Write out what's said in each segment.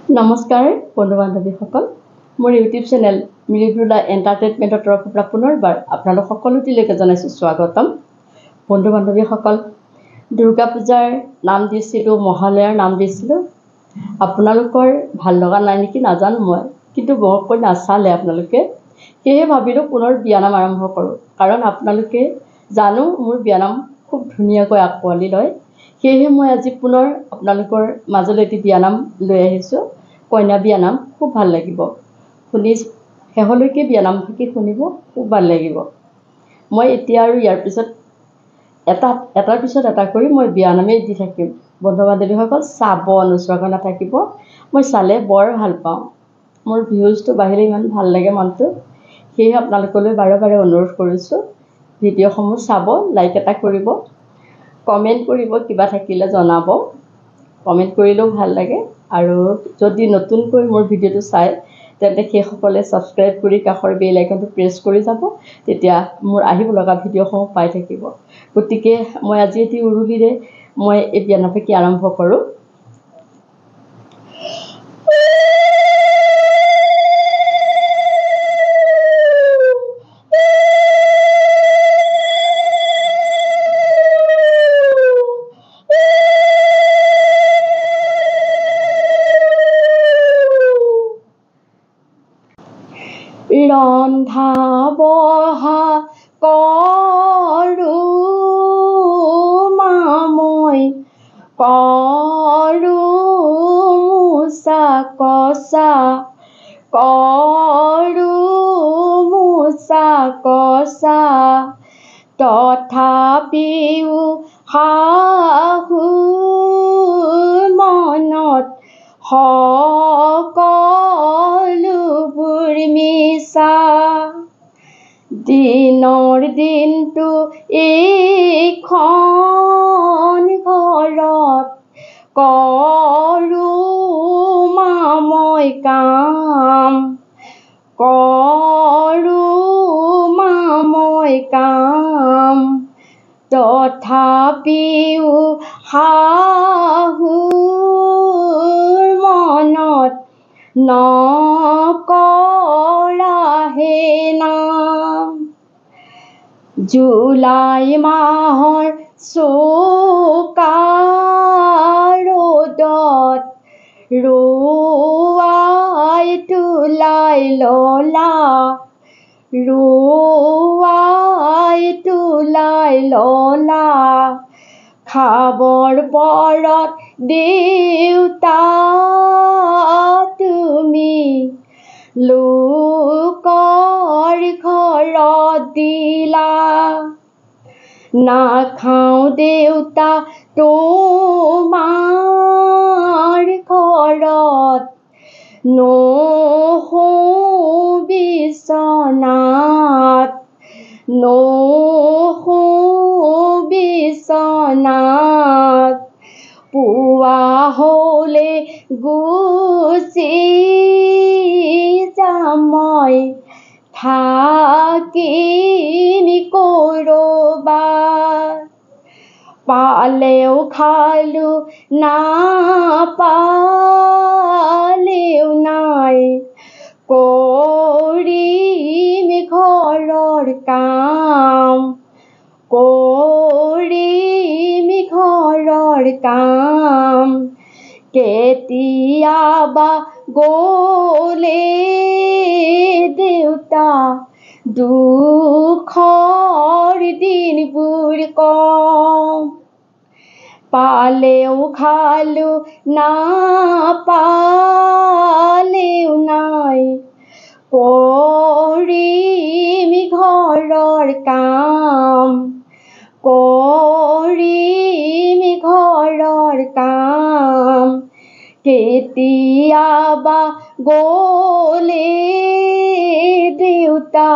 নমস্কাৰ বন্ধু বান্ধৱীসকল মোৰ ইউটিউব চেনেল মৃদুলা এণ্টাৰটেইনমেণ্টৰ তৰফৰ পৰা পুনৰবাৰ আপোনালোক সকলোটিলৈকে জনাইছোঁ স্বাগতম। বন্ধু বান্ধৱীসকল, দুৰ্গা পূজাৰ নাম দিছিলোঁ, মহালয়াৰ নাম দিছিলোঁ। আপোনালোকৰ ভাল লগা নাই নেকি নাজানো মই, কিন্তু বৰকৈ নাচালে আপোনালোকে, সেয়েহে ভাবিলোঁ পুনৰ বিয়ানাম আৰম্ভ কৰোঁ। কাৰণ আপোনালোকে জানো মোৰ বিয়ানাম খুব ধুনীয়াকৈ আঁকোৱালি লয়, সেয়েহে মই আজি পুনৰ আপোনালোকৰ মাজলৈ এটি বিয়ানাম লৈ আহিছোঁ। কইনা বিয়ানাম খুব ভাল লাগিব, শুনি শেষলৈকে বিয়ানাম ফাঁকি শুনিব, খুব ভাল লাগিব। মই এতিয়া আৰু ইয়াৰ পিছত এটাৰ পিছত এটা কৰি মই বিয়ানামেই দি থাকিম। বন্ধু বান্ধৱীসকল চাব নোচোৱাকৈ নাথাকিব, মই চালে বৰ ভাল পাওঁ। মোৰ ভিউজটো বাঢ়িলে ইমান ভাল লাগে মনটো, সেয়েহে আপোনালোকলৈ বাৰে বাৰে অনুৰোধ কৰিছোঁ, ভিডিঅ'সমূহ চাব, লাইক এটা কৰিব, কমেণ্ট কৰিব, কিবা থাকিলে জনাব। কমেণ্ট কৰিলেও ভাল লাগে। আৰু যদি নতুনকৈ মোৰ ভিডিঅ'টো চায় তেন্তে সেইসকলে ছাবস্ক্ৰাইব কৰি কাষৰ বেল আইকনটো প্ৰেছ কৰি যাব, তেতিয়া মোৰ আহিব লগা ভিডিঅ'সমূহ পাই থাকিব। গতিকে মই আজি এটি উৰুলিৰে মই এই বিয়ানাম ফাঁকি আৰম্ভ কৰোঁ। ৰন্ধা বঢ়া কৰোঁ মই, কৰোঁ মোচা কচা, কৰোঁ মোচা কচা, তথাপিও শাহুৰ মনত সকলোবোৰ মিছা। দিনৰ দিনটো এইখন ঘৰত কৰোঁ মই কাম, কৰোঁ মই কাম, তথাপিও শাহুৰ মনত নকৰাহে নাম। জুলাই মাহৰ চোকা ৰ'দত ৰোৱাই তোলাই ললা, ৰোৱাই তোলাই ললা, খাবৰ পৰত দেউতা তুমি লোকৰ ঘৰত দিলা। নাখাওঁ দেউতা তোমাৰ ঘৰত, নুশুওঁ বিচনাত, নুশুওঁ বিচনাত, পুৱা হ'লে গুচি যাম মই, থাকিম ক'ৰবাত। পালেও খালোঁ, নাপালেও নাই, কৰিম ঘৰৰ কাম, কৰিম ঘৰৰ কাম। কেতিয়াবা গ'লে দেউতা দুখৰ দিনবোৰ কম, পালেও খালোঁ, নাপালেও নাই, কৰিম ঘৰৰ কাম, কৰিম ঘৰৰ কাম। কেতিয়াবা গ'লে দেউতা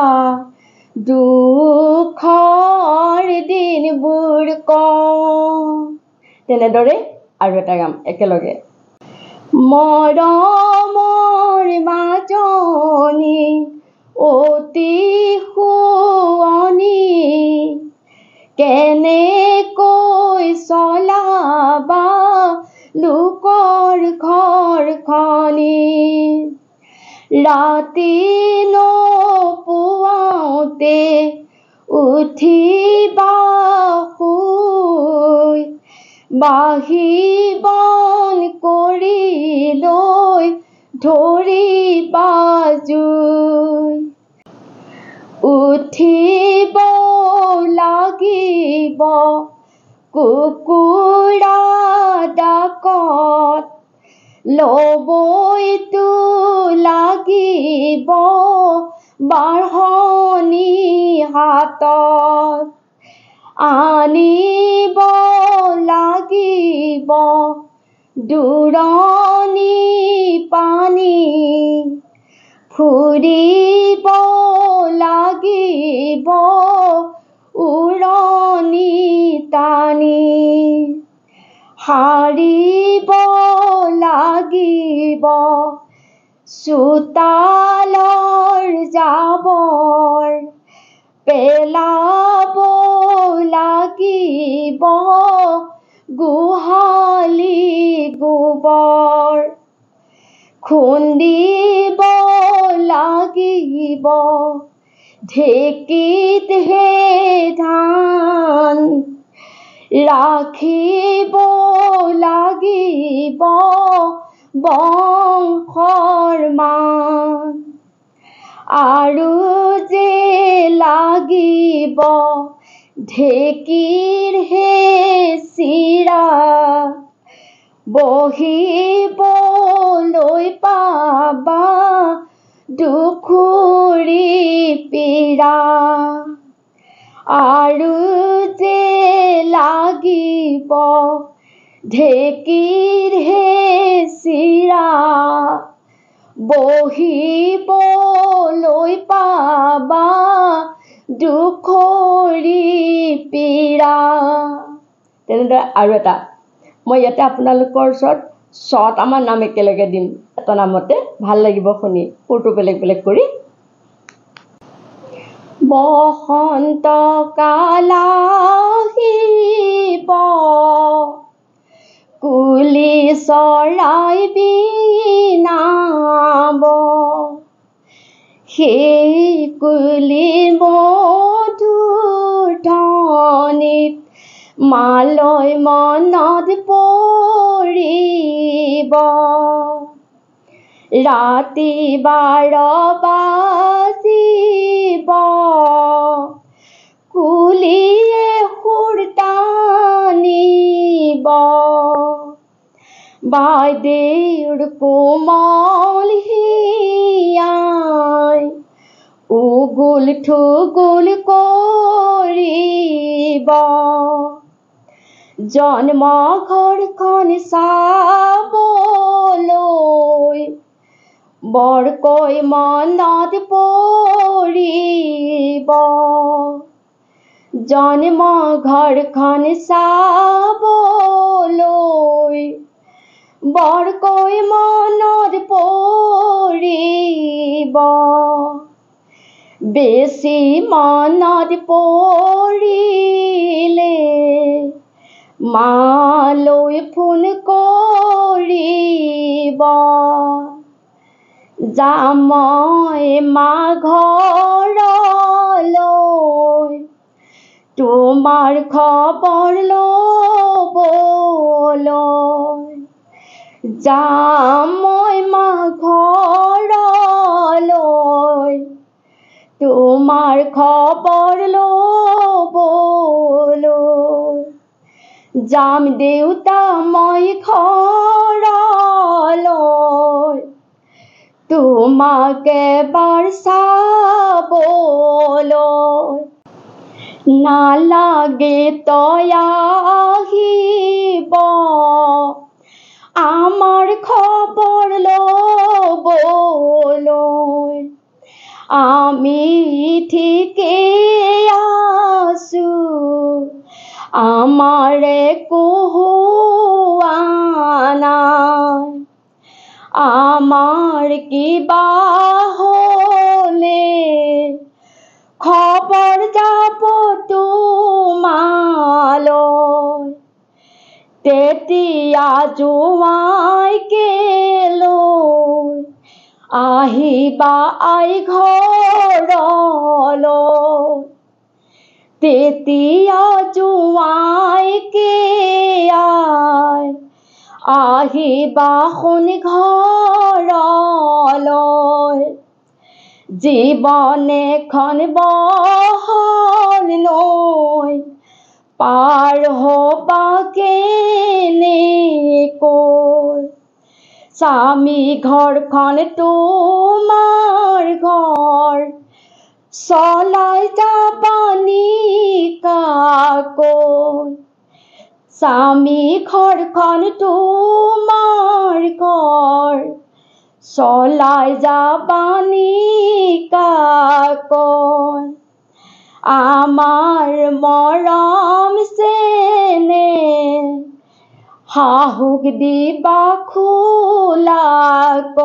দুখৰ দিনবোৰ কম। তেনেদৰে আৰু এটা গাম একেলগে। মৰমৰ মাজনী অতি শুৱনি, কেনেকৈ চলাবা লোকৰ ঘৰখন। খনি ৰাতি নপুৱাওঁতে উঠিবা শুই বাহি বন কৰি লৈ ধৰিবা জুই উঠিব লাগিব কুকুৰা ডাকত ল'বইতো লাগিব বাঢ়নি হাতত আনিব লাগিব দূৰণি পানী ফুৰিব লাগিব উৰণি টানি সাৰিব লাগিব চোতালৰ জাবৰ পেলাব লাগিব গোহালি গোবৰ খুন্দিব লাগিব ঢেঁকীত হে ধান ৰাখিব লাগিব বংশৰ মান আৰু যে লাগিব ঢেঁকীৰ হে চিৰা বহিবলৈ পাবা দুখুৰী পীৰা আৰু যে লাগিব ঢেঁকীৰ হে চিৰা বহিবলৈ পাবা দুখুৰী পীৰা তেনেদৰে আৰু এটা মই ইয়াতে আপোনালোকৰ ওচৰত ছটামান নাম একেলগে দিম এটা নামতে ভাল লাগিব শুনি সুৰটো বেলেগ বেলেগ কৰি বসন্ত কাল আহিব কুলি চৰাই বিনাব সেই কুলিৰ মধুৰ ধ্বনিত মালৈ মনত পৰিব ৰাতি 12 বাজিব কুলিয়ে সুৰ টানিব বাইদেউৰ কোমল হিয়াই উগুল ঠুগুল কৰিব জন্ম ঘৰখন চাবলৈ বৰকৈ মনত পৰিব জন্ম ঘৰখন চাবলৈ বৰকৈ মনত পৰিব বেছি মনত পৰিলে মালৈ ফোন কৰিব যাম মই মা ঘৰলৈ তোমাৰ খবৰ ল'বলৈ যাম মই মা ঘৰলৈ তোমাৰ খবৰ ল'বলৈ যাম দেউতা মই ঘৰলৈ তোমাক এবাৰ চাবলৈ নালাগে তই আহিব আমাৰ খবৰ ল'বলৈ আমি ঠিকেই আছো আমাৰ একো হোৱা নাই আমাৰ কিবা হ'লে খবৰ যাব তোমালৈ তেতিয়া জোঁৱাইকে লৈ আহিবা আই ঘৰলৈ তেতিয়া জোঁৱাইকে আই আহিবা শুন ঘৰলৈ জীৱন এখন বহল নৈ পাৰ হ'বা কেনেকৈ স্বামী ঘৰখন তোমাৰ ঘৰ চলাই যাবা নিকাকৈ স্বামী ঘৰখন তোমাৰ ঘৰ চলাই যাবা নিকাকৈ আমাৰ মৰম চেনেহ শাহুক দিবা খোলাকৈ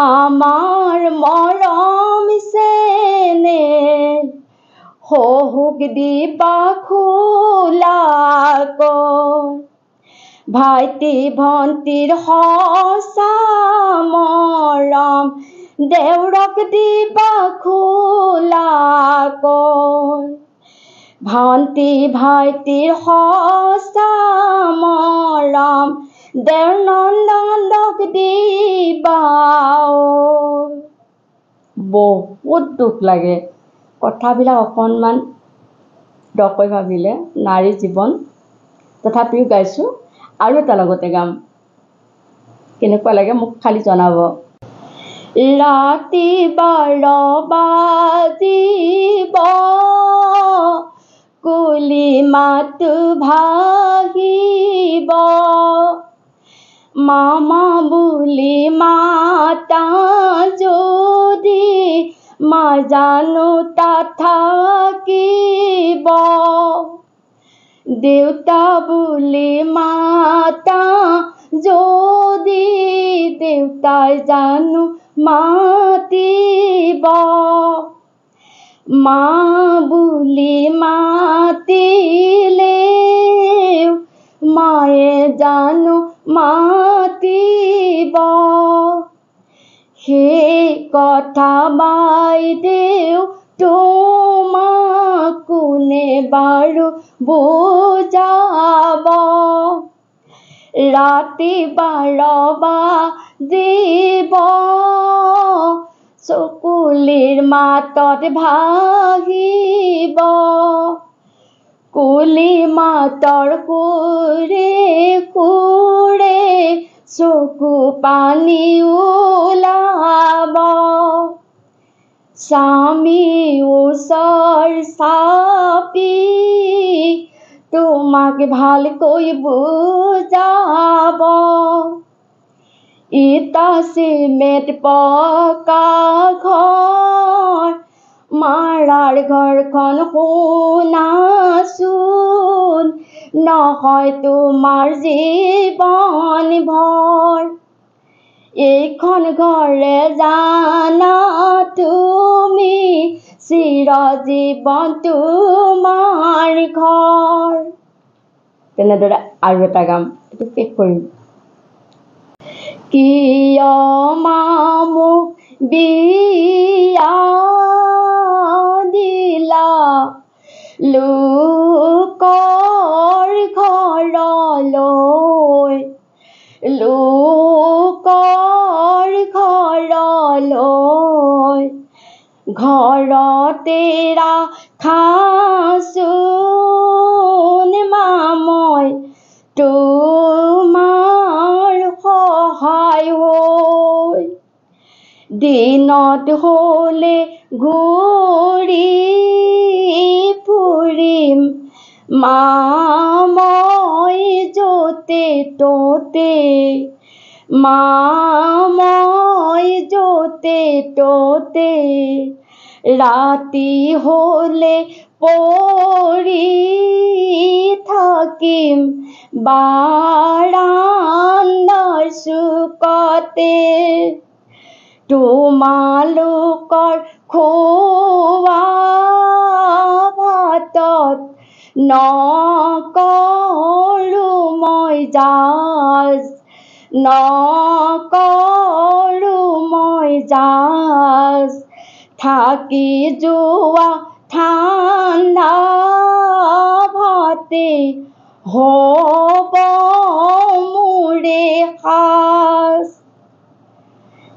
আমাৰ মৰম চেনেহ শহুক দিবা খোলাকৈ ভাইটি ভণ্টিৰ সঁচা মৰম দেউৰক দিবা খোলাকৈ ভণ্টি ভাইটিৰ সঁচা মৰম দেউৰ নন্দক দিবা বহুত দুখ লাগে কথাবিলাক অকণমান দকৈ ভাবিলে নাৰী জীৱন তথাপিও গাইছোঁ আৰু এটা লগতে গাম কেনেকুৱা লাগে মোক খালি জনাব ৰাতি 12 বাজিব কুলি মাত ভাগিব মামা বুলি মাতা যদি মা জানো তাত থাকিব দেউতা বুলি মাতা যদি দেউতাই জানো মাতিব মা বুলি মাতিলেও মায়ে জানো মাতিব সেই কথা বাইদেউ তোমাক কোনে বাৰু বুজাব ৰাতি 12 বাজিব চকুলিৰ মাতত ভাগিব কুলি মাতৰ কোৰে কোৰে চকু পানী ওলাব স্বামী ওচৰ চাপি তোমাক ভালকৈ বুজাব ইটা চিমেণ্ট পকা ঘৰ মাৰাৰ ঘৰখন শুনাচোন নহয় তোমাৰ জীৱন ভৰ এইখন ঘৰে জানা তুমি চিৰজীৱন তোমাৰ ঘৰ তেনেদৰে আৰু এটা গাম এইটো শেষ কৰিম কিয় মোক বিয়া দিলা লোকৰ ঘৰলৈ লোকৰ ঘৰলৈ ঘৰতে ৰাখাচোন মই তোমাৰ সহায় হৈ দিনত হ'লে ঘূৰি ফুৰিম মই য'তে ত'তে মই য'তে ত'তে ৰাতি হ'লে পৰি থাকিম বাৰান্দাৰ চুকতে তোমালোকৰ খোৱা ভাতত নকৰোঁ মই জাজ নকৰোঁ মই জাজ থাকি যোৱা ঠাণ্ডা ভাতে হ'ব মোৰে সাজ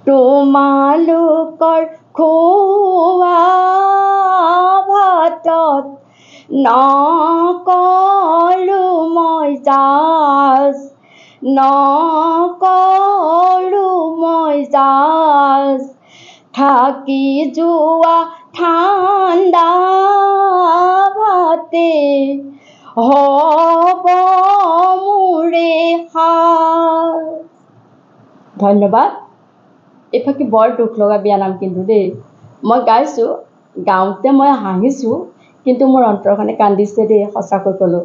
তোমালোকৰ খোৱা ভাতত নকৰোঁ মই জাজ নকৰোঁ মই জাজ থাকি যোৱা ঠাণ্ডা ভাতে হ'ব মোৰে সাজ ধন্যবাদ এফাকি বৰ দুখ লগা বিয়ানাম কিন্তু দেই মই গাইছোঁ গাওঁতে মই হাঁহিছোঁ কিন্তু মোৰ অন্তৰখনে কান্দিছে দেই সঁচাকৈ ক'লোঁ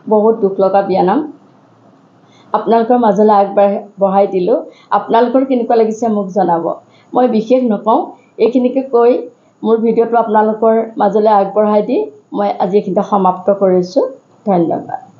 বহুত দুখ লগা বিয়ানাম আপোনালোকৰ মাজলৈ আগবঢ়াই দিলোঁ আপোনালোকৰ কেনেকুৱা লাগিছে মোক জনাব মই বিশেষ নকওঁ এইখিনিকে কৈ মোৰ ভিডিঅ'টো আপোনালোকৰ মাজলৈ আগবঢ়াই দি মই আজি এইখিনিতে সমাপ্ত কৰিছোঁ ধন্যবাদ